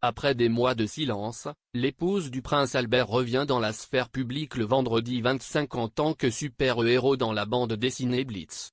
Après des mois de silence, l'épouse du prince Albert revient dans la sphère publique le vendredi 25 en tant que super-héros dans la bande dessinée Blitz.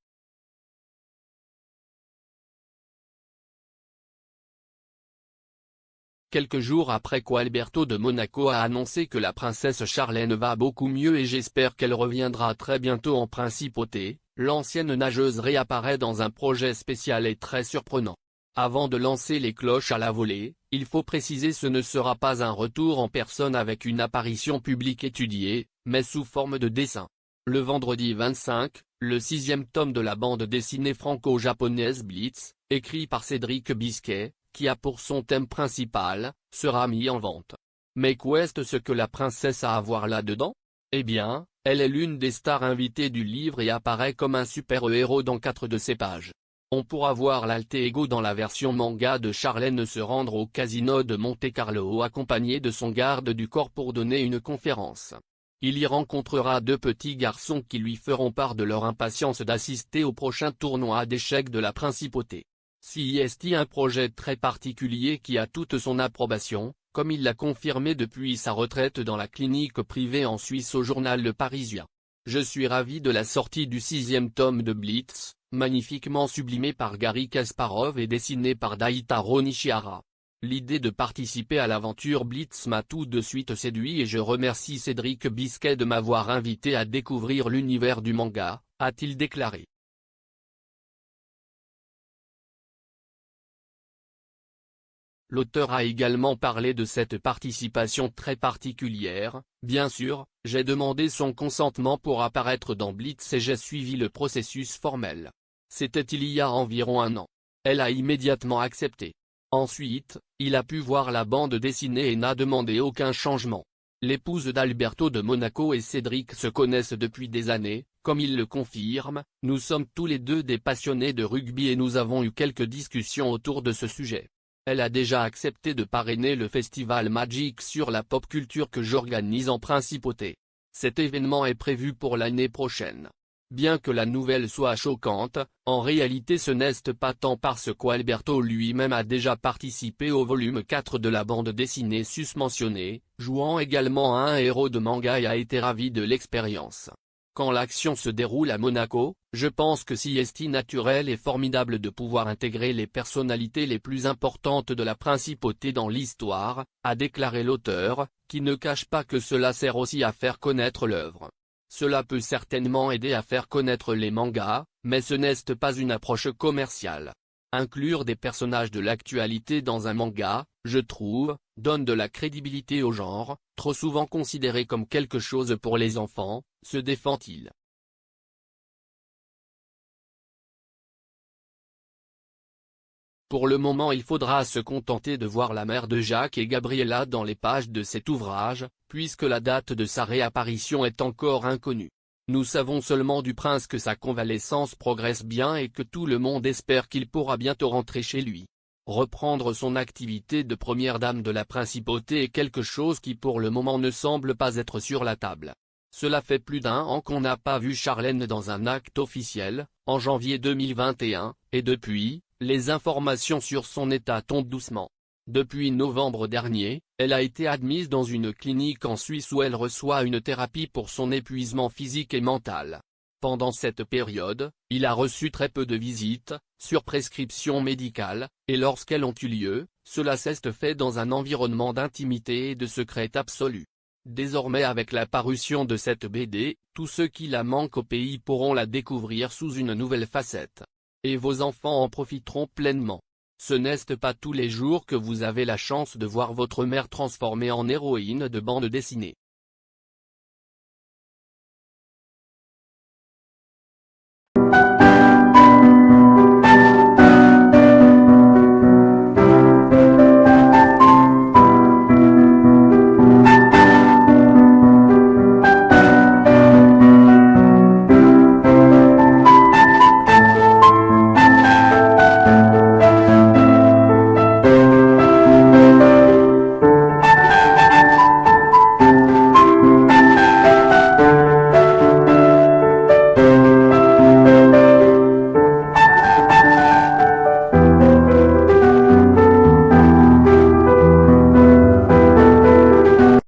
Quelques jours après qu'Alberto de Monaco a annoncé que la princesse Charlène va beaucoup mieux et j'espère qu'elle reviendra très bientôt en principauté, l'ancienne nageuse réapparaît dans un projet spécial et très surprenant. Avant de lancer les cloches à la volée, il faut préciser ce ne sera pas un retour en personne avec une apparition publique étudiée, mais sous forme de dessin. Le vendredi 25, le 6e tome de la bande dessinée franco-japonaise Blitz, écrit par Cédric Bisquet, qui a pour son thème principal, sera mis en vente. Mais qu'est ce que la princesse a à voir là-dedans? Eh bien, elle est l'une des stars invitées du livre et apparaît comme un super-héros dans 4 de ses pages. On pourra voir l'alter ego dans la version manga de Charlène se rendre au casino de Monte-Carlo accompagné de son garde du corps pour donner une conférence. Il y rencontrera 2 petits garçons qui lui feront part de leur impatience d'assister au prochain tournoi d'échecs de la principauté. C'est un projet très particulier qui a toute son approbation, comme il l'a confirmé depuis sa retraite dans la clinique privée en Suisse au journal Le Parisien. Je suis ravi de la sortie du 6e tome de Blitz, magnifiquement sublimé par Gary Kasparov et dessiné par Daitaro Nishihara. L'idée de participer à l'aventure Blitz m'a tout de suite séduit et je remercie Cédric Bisquet de m'avoir invité à découvrir l'univers du manga, a-t-il déclaré. L'auteur a également parlé de cette participation très particulière. Bien sûr, j'ai demandé son consentement pour apparaître dans Blitz et j'ai suivi le processus formel. C'était il y a environ 1 an. Elle a immédiatement accepté. Ensuite, il a pu voir la bande dessinée et n'a demandé aucun changement. L'épouse d'Alberto de Monaco et Cédric se connaissent depuis des années, comme il le confirme, nous sommes tous les deux des passionnés de rugby et nous avons eu quelques discussions autour de ce sujet. Elle a déjà accepté de parrainer le festival Magic sur la pop culture que j'organise en principauté. Cet événement est prévu pour l'année prochaine. Bien que la nouvelle soit choquante, en réalité ce n'est pas tant parce qu'Alberto lui-même a déjà participé au volume 4 de la bande dessinée susmentionnée, jouant également un héros de manga et a été ravi de l'expérience. Quand l'action se déroule à Monaco, je pense que c'est naturel et formidable de pouvoir intégrer les personnalités les plus importantes de la principauté dans l'histoire, a déclaré l'auteur, qui ne cache pas que cela sert aussi à faire connaître l'œuvre. Cela peut certainement aider à faire connaître les mangas, mais ce n'est pas une approche commerciale. Inclure des personnages de l'actualité dans un manga, je trouve, donne de la crédibilité au genre, trop souvent considéré comme quelque chose pour les enfants, se défend-il. Pour le moment il faudra se contenter de voir la mère de Jacques et Gabriella dans les pages de cet ouvrage, puisque la date de sa réapparition est encore inconnue. Nous savons seulement du prince que sa convalescence progresse bien et que tout le monde espère qu'il pourra bientôt rentrer chez lui. Reprendre son activité de première dame de la principauté est quelque chose qui pour le moment ne semble pas être sur la table. Cela fait plus d'1 an qu'on n'a pas vu Charlène dans un acte officiel, en janvier 2021, et depuis, les informations sur son état tombent doucement. Depuis novembre dernier, elle a été admise dans une clinique en Suisse où elle reçoit une thérapie pour son épuisement physique et mental. Pendant cette période, il a reçu très peu de visites, sur prescription médicale, et lorsqu'elles ont eu lieu, cela s'est fait dans un environnement d'intimité et de secret absolu. Désormais avec la parution de cette BD, tous ceux qui la manquent au pays pourront la découvrir sous une nouvelle facette. Et vos enfants en profiteront pleinement. Ce n'est pas tous les jours que vous avez la chance de voir votre mère transformée en héroïne de bande dessinée.